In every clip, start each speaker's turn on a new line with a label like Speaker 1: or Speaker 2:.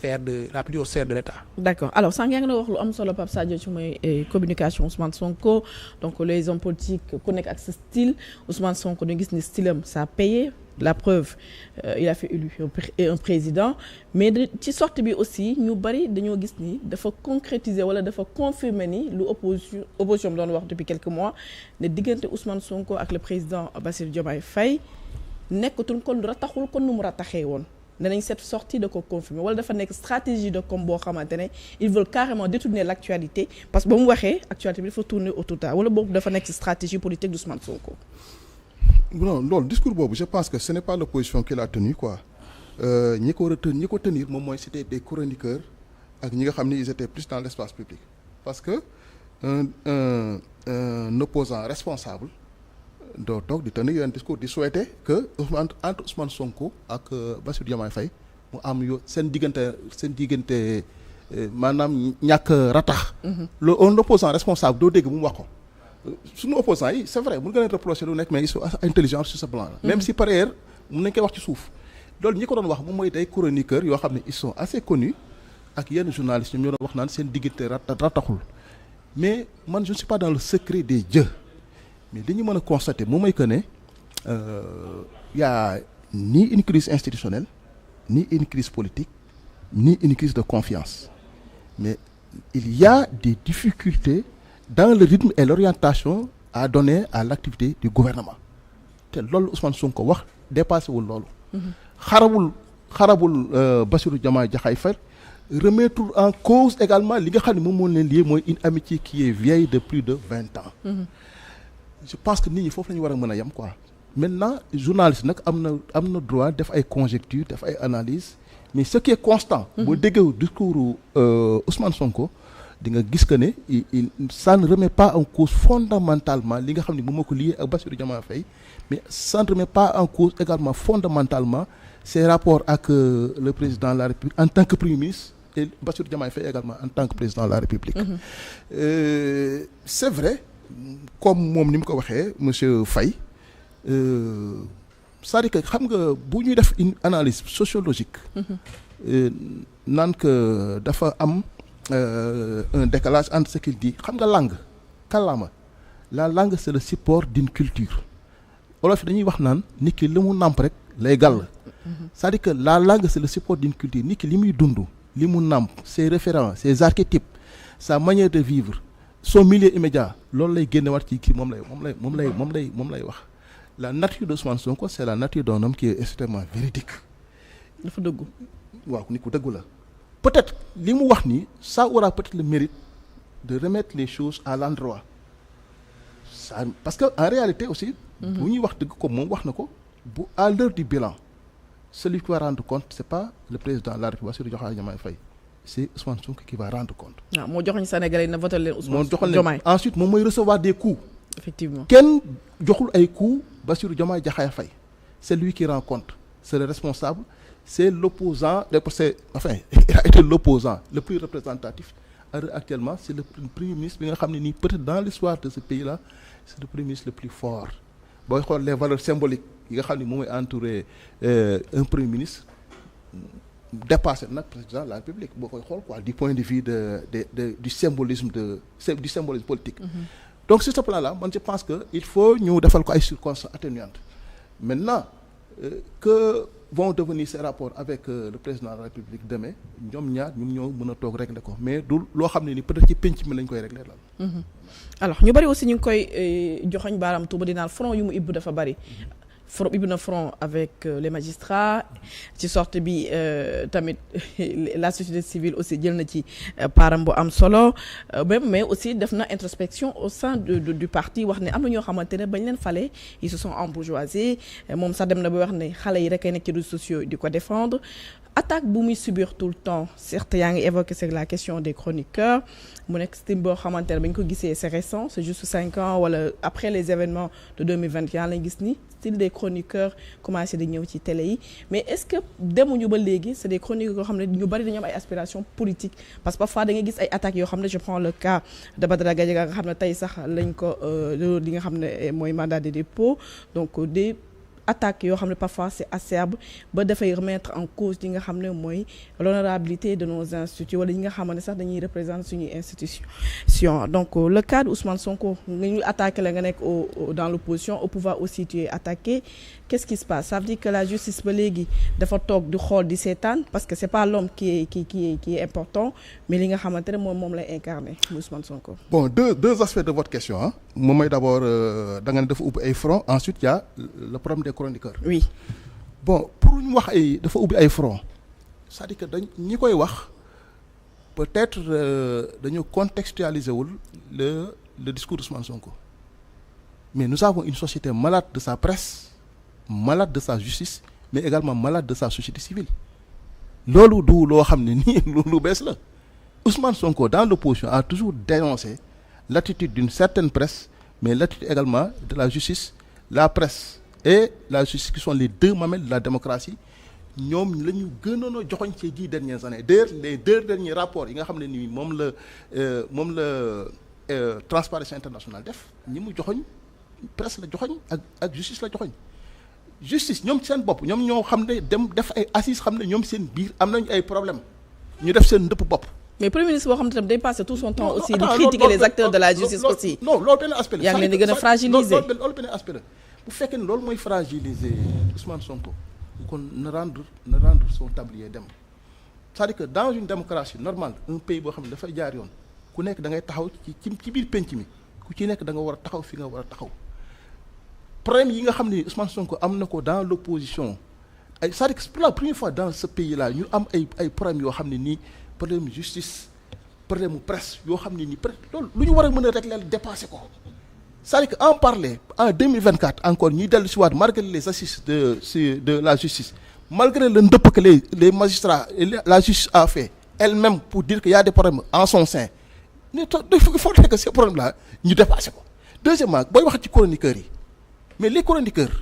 Speaker 1: sphère de la plus haute sphère de l'État.
Speaker 2: D'accord alors sànq yaa ngi na wax lu am solo Pape Sadio ci mooy communication Ousmane Sonko donc les hommes politiques ku nekk ak sa style Ousmane Sonko dañu gis ni style am ça a payé la preuve il a fait élu un président mais ci sortie bi aussi ñu bari dañoo gis ni dafa concrétiser wala dafa confirmer ni lu opposition bi doon wax depuis quelques mois ne diggante Ousmane Sonko ak le président Bassirou Diomaye Faye nekkatul kon rataxul kon nu mu rataxee woon danañ cette sortie de ko confirmer wala dafa nekk stratégie de com boo xamante ne ils veulent carrément détourner l'actualité parce que ba mu waxee actualité bi dafa tourner autour de wala boobu dafa nekk stratégie politique d'Ousmane Sonko.
Speaker 3: non loolu discours boobu je pense que ce n'est pas l'opposition qui l'a tenu quoi ñi ko tenir moom mooy c'était des chroniqueurs ak ñi nga xam ne ils étaient plus dans l'espace public parce que un opposant responsable doo toog di tenir un discours di souhaiter que entre Ousmane Sonko ak Bassirou Diomaye Faye mu am yo seen diggante maanaam ñàkk ratax. un opposant responsable doo dégg mu wax ko. suñu opposants yi c'est vrai mun nga leen reprocher lu nekk mais ils sont intelligents sur ce plan là. même si par ailleurs mun nañ koy wax ci suuf. loolu ñi ko doon wax moom mooy day chroniqueurs yoo xam ne ils sont assez connus ak yenn journalistes ñoom ñoo doon wax naan seen diggante rataxul mais man je ne suis pas dans le secret des dieux mais li ñu mën a constater moom mooy que ne y a ni une crise institutionnelle ni une crise politique ni une crise de confiance mais il y a des difficultés dans le rythme et l'orientation à donner à l'activité du gouvernement te loolu Ousmane Sonko wax dépassé wul loolu. xarabul Bassirou Diomaye Diakhar Faye remettre en cause également li nga xam ne moom moo leen lié mooy une amitié qui est vieille de plus de 20 ans. Je pense que nit ñi foofu la ñu war a mën a yem quoi. Maintenant journaliste nag am na droit def ay conjectures def ay analyses mais ce qui est constant. boo déggee discours Ousmane Sonko. di nga gis que ne ça ne remet pas en cause fondamentalement li nga xam ne moom moo ko lié ak Bassirou Diomaye Faye mais ça ne remet pas en cause également fondamentalement ses rapports ak le président de la République en tant que premier ministre et Bassirou Diomaye Faye également en tant que président de la République. C'est vrai comme moom ni mu ko waxee monsieur Faye c'est-à-dire que xam nga bu ñuy def une analyse sociologique. naan que dafa am. Un décalage entre ce qu'il dit xam nga langue kàllaama la langue c'est le support d'une culture wolof dañuy wax naan nit ki li mu nàmp rek lay gàll c'est-à-dire que la langue c'est le support d'une culture nit ki li muy dund li mu nàmp ses références ses archétypes sa manière de vivre son milieu immédiat loolu lay génne waat ci kii moom lay wax la nature de Ousmane Sonko c'est la nature d'un homme qui est extrêmement véridique
Speaker 2: dafa dëggu
Speaker 3: waaw nit ku dëggu la peut-être li mu wax nii ça aura peut-être le mérite de remettre les choses à l'endroit ça parce que en réalité aussi bu ñuy wax dëgg ko moom wax na ko bu à l'heure du bilan celui qui va rendre compte c'est pas le président de la République Bassirou Diomaye Faye c'est Ousmane Sonko qui va rendre compte. waaw
Speaker 2: moo joxoñ Sénégalais na voté leen Ousmane Diomaye
Speaker 3: ensuite moom mooy recevoir des coups.
Speaker 2: Effectivement
Speaker 3: kenn joxul ay coups Bassirou Diomaye Diakhar Faye c'est lui qui rend compte c'est le responsable. C'est l'opposant, enfin, il a été l'opposant le plus représentatif. Actuellement, c'est le premier ministre bi nga xam ne nii peut-être dans l'histoire de ce pays-là, c'est le premier ministre le plus fort. booy xool les valeurs symboliques yi nga xam ne moom mooy entouré un premier ministre dépassé nag président de la République boo koy xool quoi du point de vue du symbolisme politique. Donc sur ce plan-là, man je pense que il faut ñu defal ko ay circonstances atténuantes. Maintenant que vont devenir ces rapports avec le président de la République demain ñoom ñaar ñoom ñoo mën a toog régler ko mais du loo xam ne ni peut-être ci penc mi lañ koy régler la.
Speaker 2: Alors ñu bari aussi ñu ngi koy joxoñ baaraam tuuba dinaan front yu mu ibb dafa bari. Ibn na front avec les magistrats ci sorte bi tamit la société civile aussi jël na ci param bu am solo mais aussi def na introspection au sein du parti wax ne am na ñoo xamante ne bañ leen fale ils se sont embourgeoisés moom sax dem na ba wax ne xale yi rek ay nekk ci réseaux sociaux di ko défendre attaque bu muy subir tout le temps certes yaa ngi évoqué c'est la question des chroniqueurs mu nekk style boo xamante ne bañ ko gisee c'est récent c'est juste 5 ans wala après les événements de 2021 lañ gis ni style des chroniqueurs commencé di ñëw ci télé yi mais est-ce que demuñu ba léegi c'est des chroniqueurs yoo xam ne ñu bari dañu am ay aspirations politiques parce que parfois da ngay gis ay attaques yoo xam ne je prends le cas de Badara Gadiaga nga xam ne tey sax lañ ko li nga xam ne mooy mandat de dépôt donc des attaques yoo xam ne parfois c'est acerbe ba dafay remettre en cause li nga xam ne mooy l'honorabilité de nos instituts wala ñi nga xam ne sax dañuy représenter suñuy institution donc le cas de Ousmane Sonko nga ñu attaqué la nga nekk dans l'opposition au pouvoir aussi tu es attaqué qu'est-ce qui se passe ça veut dire que la justice ba léegi dafa toog di xool di seetaan parce que c'est pas l'homme qui est important mais li nga xamante ne moom lay incarner Ousmane Sonko.
Speaker 3: Bon, deux aspects de votre question ah moom mooy d'abord da nga ne dafa ubbi ay front ensuite il y a le problème des chroniqueurs.
Speaker 2: Oui.
Speaker 3: Bon pour ñu wax ay dafa ubbi ay front c'est-à-dire que dañ ñi koy wax peut-être dañu contextualiser wul le discours d'Ousmane Sonko mais nous avons une société malade de sa presse malade de sa justice mais également malade de sa société civile loolu du loo xam ne nii lu bees la Ousmane Sonko dans l'opposition a toujours dénoncé l'attitude d'une certaine presse mais l'attitude également de la justice la presse et la justice qui sont les deux mamelles de la démocratie ñoom la ñu gënoon a joxoñ ces 10 dernières années d'ailleurs les 2 derniers rapports yi nga xam ne nii moom la Transparency International def ñi mu joxoñ presse la joxoñ ak justice la joxoñ justice ñoom seen bopp ñoom ñoo xam ne dem def ay assises xam ne ñoom seen biir am nañu ay problème ñu def seen ndëpp bopp.
Speaker 2: mais premier ministre boo xam ne tam day passer tout son temps aussi di critiquer les acteurs de la justice aussi.
Speaker 3: non loolu benn aspect la.
Speaker 2: yaa ngi leen di gën a fragiliser
Speaker 3: loolu benn aspect la bu fekkee ne loolu mooy fragiliser Ousmane Sonko kon na rendre son tablier dem c'est-à-dire que dans une démocratie normale un pays boo xam ne dafay jaar yoon ku nekk da ngay taxaw ci biir penc mi ku ci nekk da nga war a taxaw fi nga war a taxaw problème yi nga xam ne Ousmane Sonko am na ko dans l'opposition ay c'est-à-dire que pour la première fois dans ce pays là ñu am ay problèmes yoo xam ne nii problème justice problème presse yoo xam ne nii peut-être loolu lu ñu war a mën a régler dépasser ko c'est-à-dire que en parler en 2024 encore ñuy dellu si waat malgré les assises de la justice malgré le ndëpp que les magistrats et la justice a fait elle-même pour dire qu'il y a des problèmes en son sein mais il faut que ces problèmes là ñu dépasser ko deuxièmement booy wax ci chroniqueurs yi mais les chroniqueurs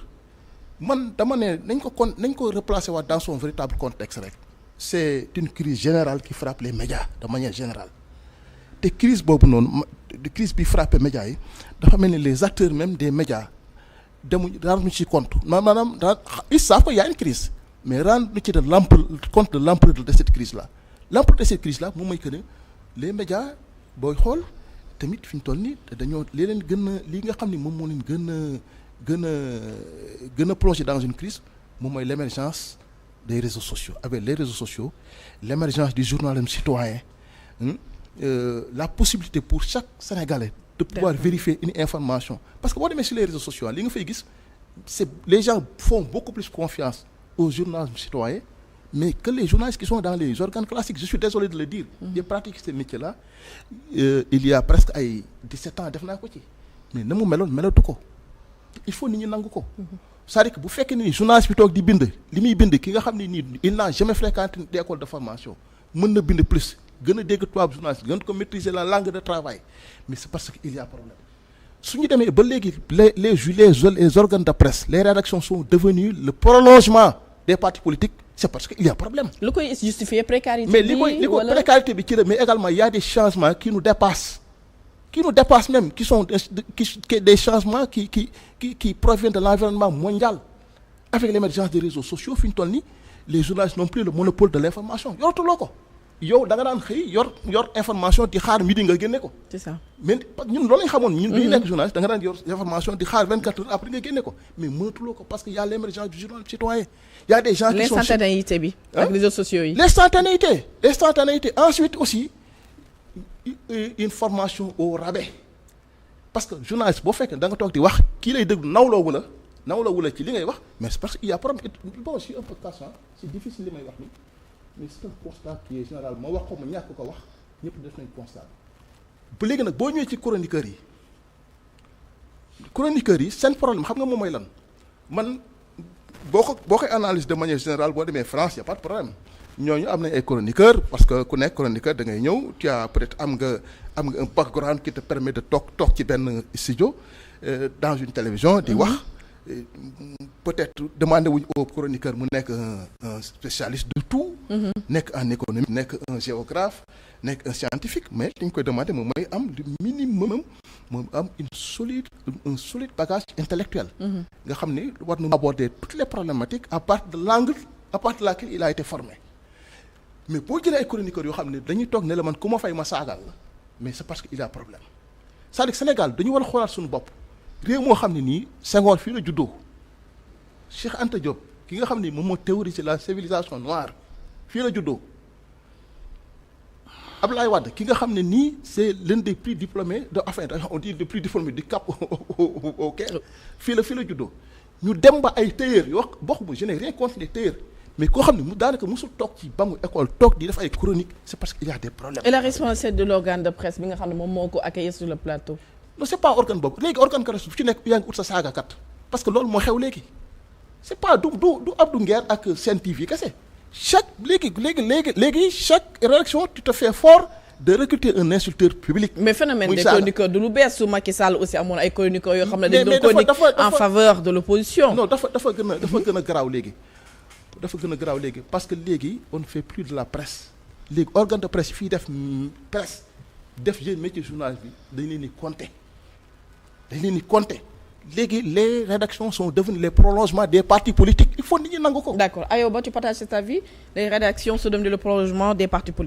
Speaker 3: man dama ne nañ ko replacer waat dans son véritable contexte rek c'est une crise générale qui frappe les médias de manière générale te crise boobu noonu crise bi frappé médias yi dafa mel ni les acteurs même des médias demuñ rendre ci compte maanaam ils savent qu'il y a une crise mais rendre ci compte de l'ampleur de cette crise là l'ampleur de cette crise là moom mooy que ne les médias booy xool tamit fi ñu toll nii dañoo li nga xam ni moom moo leen gën a plonger dans une crise moom mooy l'émergence des réseaux sociaux avec les réseaux sociaux l'émergence du journalisme citoyen la possibilité pour chaque Sénégalais de pouvoir vérifier une information parce que boo demee sur les réseaux sociaux li nga fay gis c'est les gens font beaucoup plus confiance au journalisme citoyen mais que les journalistes qui sont dans les organes classiques je suis désolé de le dire j'ai pratiqué ce métier-là il y a presque ay 17 ans def naa ko ci mais na mu meloon melatu ko il faut nit ñi nangu ko c'est-à-dire que bu fekkee ni journaliste bi toog di bind li muy bind ki nga xam ne nii il n'a jamais fréquenté des écoles de formation mën na bind plus gën a dégg tubaab journaliste gën ko maîtriser la langue de travail mais c'est parce que il y a problème su ñu demee ba léegi les organes de presse les rédactions sont devenues le prolongement des partis politiques c'est parce que il y a problème.
Speaker 2: lu koy justifier précarité bi
Speaker 3: mais li koy précarité bi ci la mais également il y a des changements qui nous dépassent même qui sont des changements qui proviennent de l'environnement mondial avec l'émergence des réseaux sociaux fi ñu toll nii les journalistes n'ont plus le monopole de l'information yoratuloo ko yow da nga daan xëy yor information di xaar midi nga génne ko.
Speaker 2: c'est ça
Speaker 3: mais ñun loolu lañ xamoon ñun bi ñu nekk journaliste da nga daan yor information di xaar 24 heures après nga génne ko mais mënatuloo ko parce que y a l'émergence du journalisme citoyen y a des gens qui sont
Speaker 2: l'instantanéité bi ak réseaux sociaux yi
Speaker 3: l'instantanéité ensuite aussi une formation au rabais parce que journaliste boo fekkee da nga toog di wax kii lay déglu nawloowu la ci li ngay wax mais c'est parce que il y a problème bon je suis un peu patient c'est difficile li may wax ni mais c'est un constat qui est général ma wax ko ma ñàkk ko wax ñëpp def nañ constat ba léegi nag boo ñëwee ci chroniqueurs yi seen problème xam nga moom mooy lan man boo koy analyse de manière générale boo demee France y a pas de problème ñooñu am nañ ay chroniqueurs parce que ku nekk chroniqueur da ngay ñëw tu as peut-être am nga un background qui te permet de toog ci benn studio dans une télévision di wax peut-être demander wuñ au chroniqueur mu nekk un spécialiste de tout. nekk en économie nekk un géographe nekk un scientifique mais li ñu koy demander moom mooy am le minimum moom am un solide bagage intellectuel. nga xam ni war na aborder toutes les problématiques à partir de l'angle à partir de laquelle il a été formé mais boo jëlee ay chroniqueurs yoo xam ne dañuy toog ne la man ku ma fay ma saagal la mais c'est parce que il y a problème c'est-à-dire que Sénégal dañu war a xoolaat suñu bopp réew moo xam ne nii Senghor fii la juddoo Cheikh Anta Diop ki nga xam ne moom moo théorisé la civilisation noire fii la juddoo Abdoulaye Wade ki nga xam ne nii c'est l'un des plus diplômés on dit des plus diplômés du Cap au Caire fii la juddoo ñu dem ba ay tailleurs yoo bokk bu je n'ai rien contre les tailleurs mais koo xam ne mu daanaka mosul toog ci bangu école toog di def ay chroniques c'est parce qu'il y a des problèmes.
Speaker 2: Et la responsabilité de l'organe de presse bi nga xam ne moom moo ko accueillir sur le plateau.
Speaker 3: non c'est pas organe boobu léegi organe presse bu ci nekk yaa ngi ut sa saagakat parce que loolu moo xew léegi c'est pas du Abdou Nguer ak Sen TV kese chaque chaque rédaction tu te fais fort de recruter un insulteur public.
Speaker 2: mais phénomène des chroniqueurs du lu bees su Macky Sall aussi amoon ay chroniqueurs yoo xam ne dañ doon chronique en faveur de l'opposition.
Speaker 3: non dafa gën a garaaw léegi. dafa gën a garaaw léegi parce que léegi on ne fait plus de la presse léegi organe de presse fii def presse def jeune métier journaliste bi dañ leen di compter léegi les rédactions sont devenues les prolongements des partis politiques il faut nit ñi nangu ko.
Speaker 2: D'accord Ayoba tu partages cet avis les rédactions sont devenues le prolongement des partis politiques.